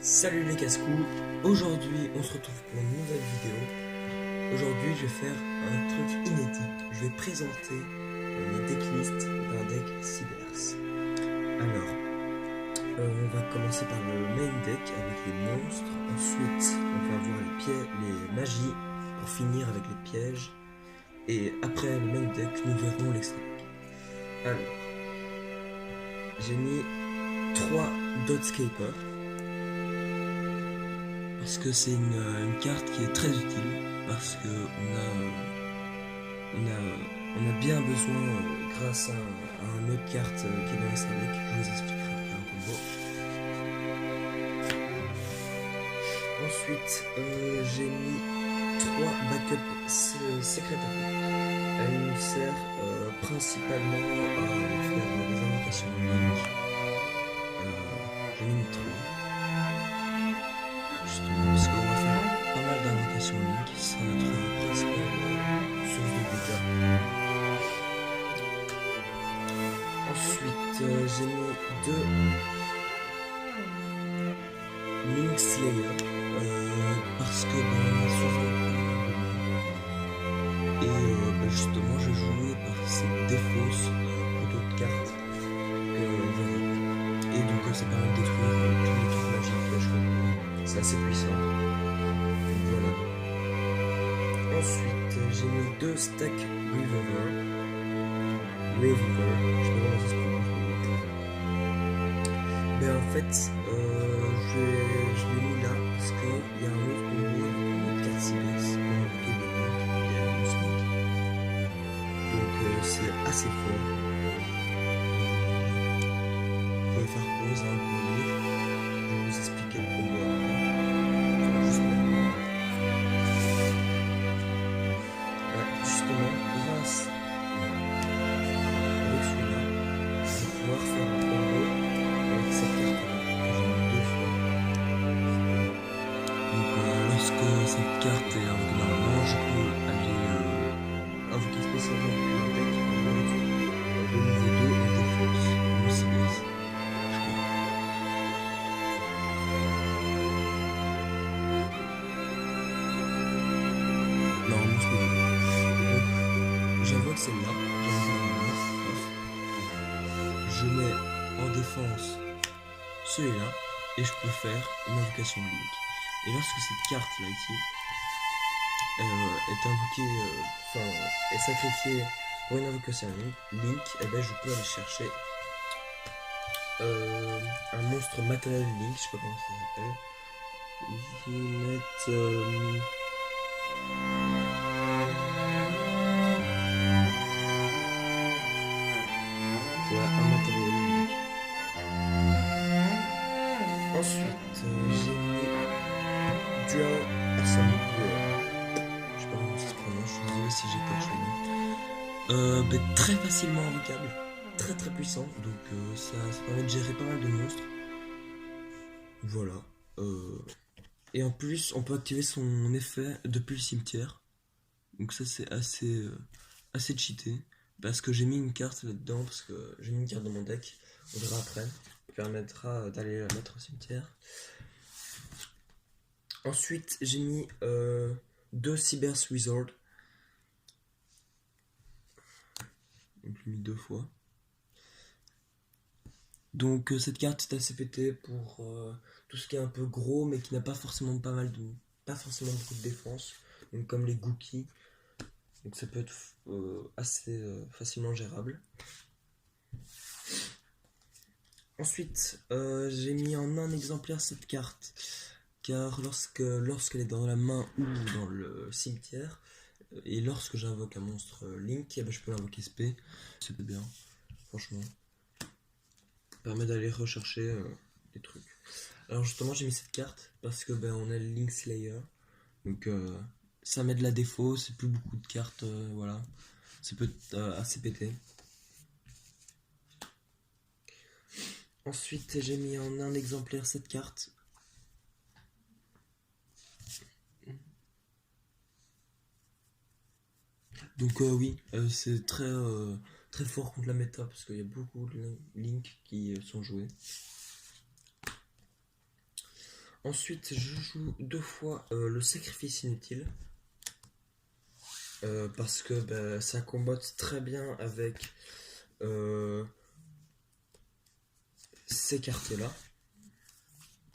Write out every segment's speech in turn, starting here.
Salut les casse-cou, aujourd'hui on se retrouve pour une nouvelle vidéo. Aujourd'hui je vais faire un truc inédit, je vais présenter ma decklist d'un deck Cybers. Alors, on va commencer par le main deck avec les monstres, ensuite on va voir les magies, pour finir avec les pièges, et après le main deck nous verrons l'extra deck. Alors, j'ai mis 3 Dotscaper. Parce que c'est une carte qui est très utile, parce que on a bien besoin, grâce à une autre carte qui est dans l'extra deck, je vous expliquerai après un combo. Ensuite, j'ai mis 3 backups secrétaires. Elle nous sert principalement à faire des invocations de Link. J'en ai mis 3. Justement, parce qu'on va faire pas mal d'invocations Link, qui sera notre principale source de dégâts. Ensuite, j'ai mis 2 Link Slayer, parce que on a souvent et justement je jouais par cette défausse pour d'autres cartes et donc ça permet de détruire tous les trucs magiques que je fais. C'est assez puissant. Donc voilà. Ensuite, j'ai mis 2 stacks Revolver. Je sais pas comment ça se prononce. Mais en fait, je l'ai mis là parce qu'il y a un autre combo avec une autre carte Cybers qui est derrière le Snake. Donc c'est assez fort. Vous pouvez faire pause pour lire. Je vais vous expliquer le combo après. Enfin, juste maintenant. Ouais, justement, grâce avec celui-là, je vais pouvoir faire un combo avec cette carte-là que j'ai mis 2 fois. Donc lorsque cette carte est invoquée normalement, je peux aller invoquer spécialement le deck de niveau 2 en défense. Mon Cybers. Normalement, je peux. Donc, j'invoque celle-là. Je mets en défense celui-là et je peux faire une invocation Link. Et lorsque cette carte là ici est invoquée, est sacrifiée pour une invocation Link, et ben je peux aller chercher un monstre matériel Link, je sais pas comment ça s'appelle. Ils mettent un matériel Link. Ensuite, j'ai mis Dual Assembly Brewer. Je sais pas comment ça se prononce, je suis désolé si j'écorche le nom. Très facilement invocable, très très puissant, donc ça permet de gérer pas mal de monstres. Voilà. Et en plus, on peut activer son effet depuis le cimetière. Donc ça c'est assez cheaté. Parce que j'ai mis une carte là-dedans, parce que j'ai mis une carte dans mon deck, on verra après. Ça permettra d'aller la mettre au cimetière. Ensuite, j'ai mis 2 Cybers Wizard. Donc je l'ai mis 2 fois. Donc cette carte est assez pétée pour tout ce qui est un peu gros, mais qui n'a pas forcément pas forcément beaucoup de défense. Donc comme les Gookies. Donc ça peut être assez facilement gérable. Ensuite, j'ai mis en un exemplaire cette carte, car lorsqu'elle est dans la main ou dans le cimetière, et lorsque j'invoque un monstre Link, eh ben, je peux l'invoquer SP. C'est bien, franchement. Ça permet d'aller rechercher des trucs. Alors justement, j'ai mis cette carte parce que on a le Link Slayer. Donc ça met de la défaut, c'est plus beaucoup de cartes, voilà. Ça peut être assez pété. Ensuite, j'ai mis en un exemplaire cette carte. Donc oui, c'est très fort contre la méta parce qu'il y a beaucoup de Link qui sont joués. Ensuite, je joue 2 fois le sacrifice inutile. Parce que ça combote très bien avec ces cartes-là.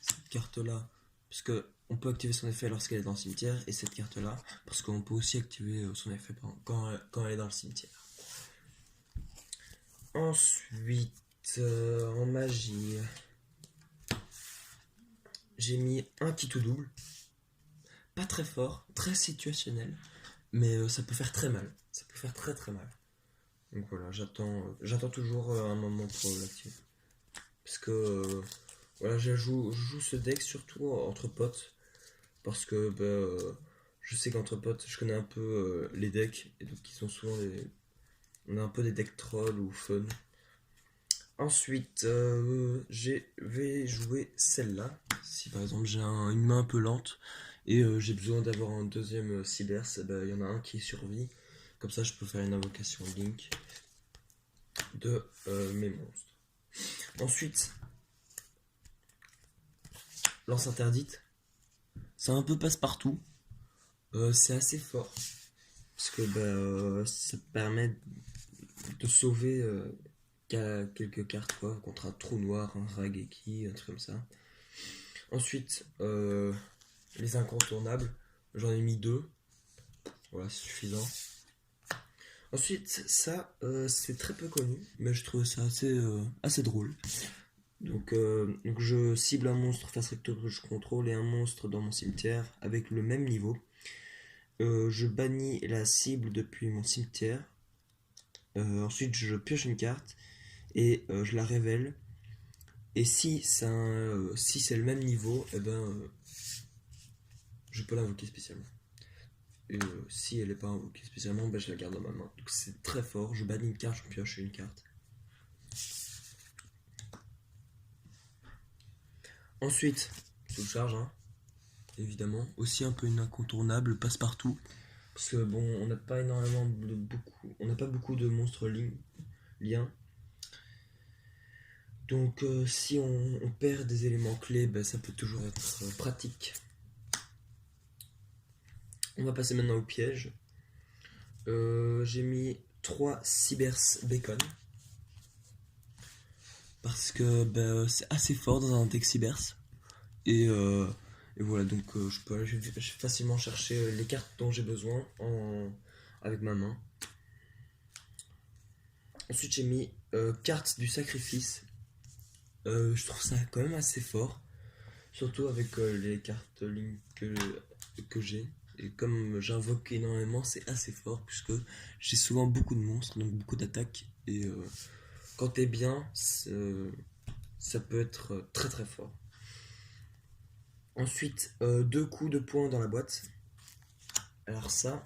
Cette carte-là, parce que on peut activer son effet lorsqu'elle est dans le cimetière, et cette carte-là, parce qu'on peut aussi activer son effet quand elle est dans le cimetière. Ensuite, en magie, j'ai mis un qui tout double. Pas très fort, très situationnel, mais ça peut faire très mal. Ça peut faire très très mal. Donc voilà, j'attends toujours un moment pour l'activer. Parce que voilà, je joue ce deck surtout entre potes. Parce que je sais qu'entre potes, je connais un peu les decks. Et donc ils sont souvent on a un peu des decks trolls ou fun. Ensuite, je vais jouer celle-là. Si par exemple j'ai une main un peu lente et j'ai besoin d'avoir un deuxième Cybers, il y en a un qui survit. Comme ça, je peux faire une invocation Link de mes monstres. Ensuite, lance interdite. C'est un peu passe-partout. C'est assez fort. Parce que ça permet de sauver quelques cartes quoi, contre un trou noir, un Rageki, un truc comme ça. Ensuite, les incontournables. J'en ai mis 2. Voilà, c'est suffisant. Ensuite, ça, c'est très peu connu, mais je trouve ça assez drôle. Donc je cible un monstre face recto que je contrôle et un monstre dans mon cimetière avec le même niveau. Je bannis la cible depuis mon cimetière. Ensuite, je pioche une carte et je la révèle. Et si c'est le même niveau, je peux l'invoquer spécialement. Et si elle n'est pas invoquée spécialement, je la garde dans ma main. Donc c'est très fort. Je bannis une carte, je pioche une carte. Ensuite, sous charge, hein, évidemment. Aussi un peu une incontournable, passe-partout. Parce que bon, on n'a pas énormément on n'a pas beaucoup de monstres liens. Donc si on perd des éléments clés, ça peut toujours être pratique. On va passer maintenant au piège. J'ai mis 3 Cybers Bacon. Parce que c'est assez fort dans un deck Cybers. Et voilà, donc je peux facilement chercher les cartes dont j'ai besoin avec ma main. Ensuite, j'ai mis carte du sacrifice. Je trouve ça quand même assez fort. Surtout avec les cartes Link que j'ai. Et comme j'invoque énormément, c'est assez fort. Puisque j'ai souvent beaucoup de monstres, donc beaucoup d'attaques. Et quand t'es bien, ça peut être très très fort. Ensuite, 2 coups de poing dans la boîte. Alors ça,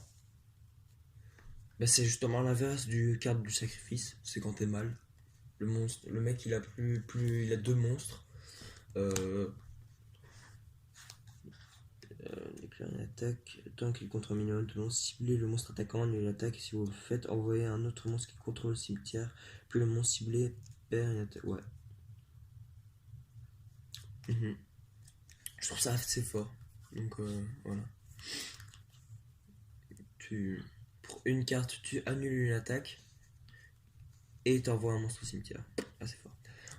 c'est justement l'inverse du carte du sacrifice. C'est quand t'es mal. Le mec il a il a 2 monstres. Déclare une attaque. Tant qu'il contrôle un minimum de monstres, ciblez le monstre attaquant, annulez l'attaque. Si vous le faites, envoyez un autre monstre qui contrôle le cimetière. Puis le monstre ciblé perd une attaque. Ouais. Je trouve ça assez fort. Donc voilà. Pour une carte, tu annules une attaque et t'envoies un monstre au cimetière. Assez fort.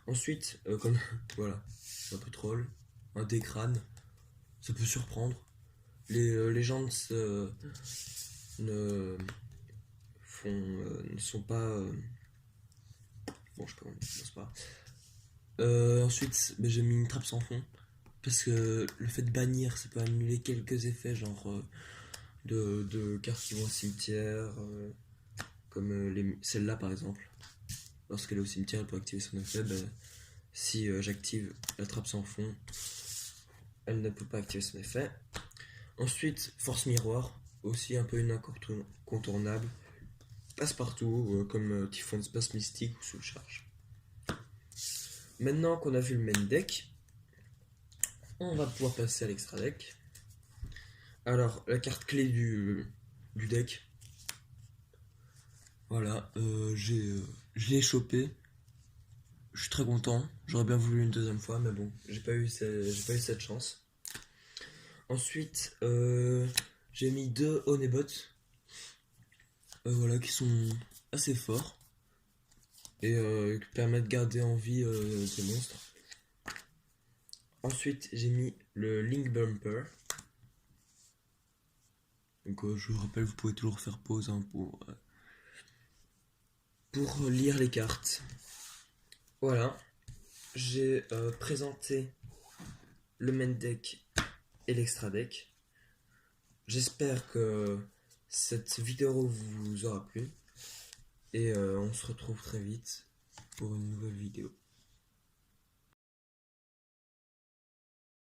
Ensuite, comme voilà, un peu troll, un décrâne, ça peut surprendre. Les légendes ne sont pas. Bon, je sais pas, c'est pas. Ensuite, j'ai mis une trappe sans fond. Parce que le fait de bannir, ça peut annuler quelques effets, genre de cartes qui vont au cimetière, comme celle-là par exemple. Lorsqu'elle est au cimetière, elle peut activer son effet. Si j'active la trappe sans fond, elle ne peut pas activer son effet. Ensuite, force miroir, aussi un peu une incontournable. Passe partout, comme Typhon Space Mystique ou Soul Charge. Maintenant qu'on a vu le main deck, on va pouvoir passer à l'extra deck. Alors, la carte clé du deck. Voilà, je l'ai chopé. Je suis très content. J'aurais bien voulu une deuxième fois, mais bon, j'ai pas eu cette chance. Ensuite, j'ai mis 2 Honeybots, voilà, qui sont assez forts et qui permettent de garder en vie ces monstres. Ensuite, j'ai mis le Link Bumper. Donc, je vous rappelle, vous pouvez toujours faire pause hein, pour lire les cartes. Voilà, j'ai présenté le main deck et l'extra deck. J'espère que cette vidéo vous aura plu et on se retrouve très vite pour une nouvelle vidéo.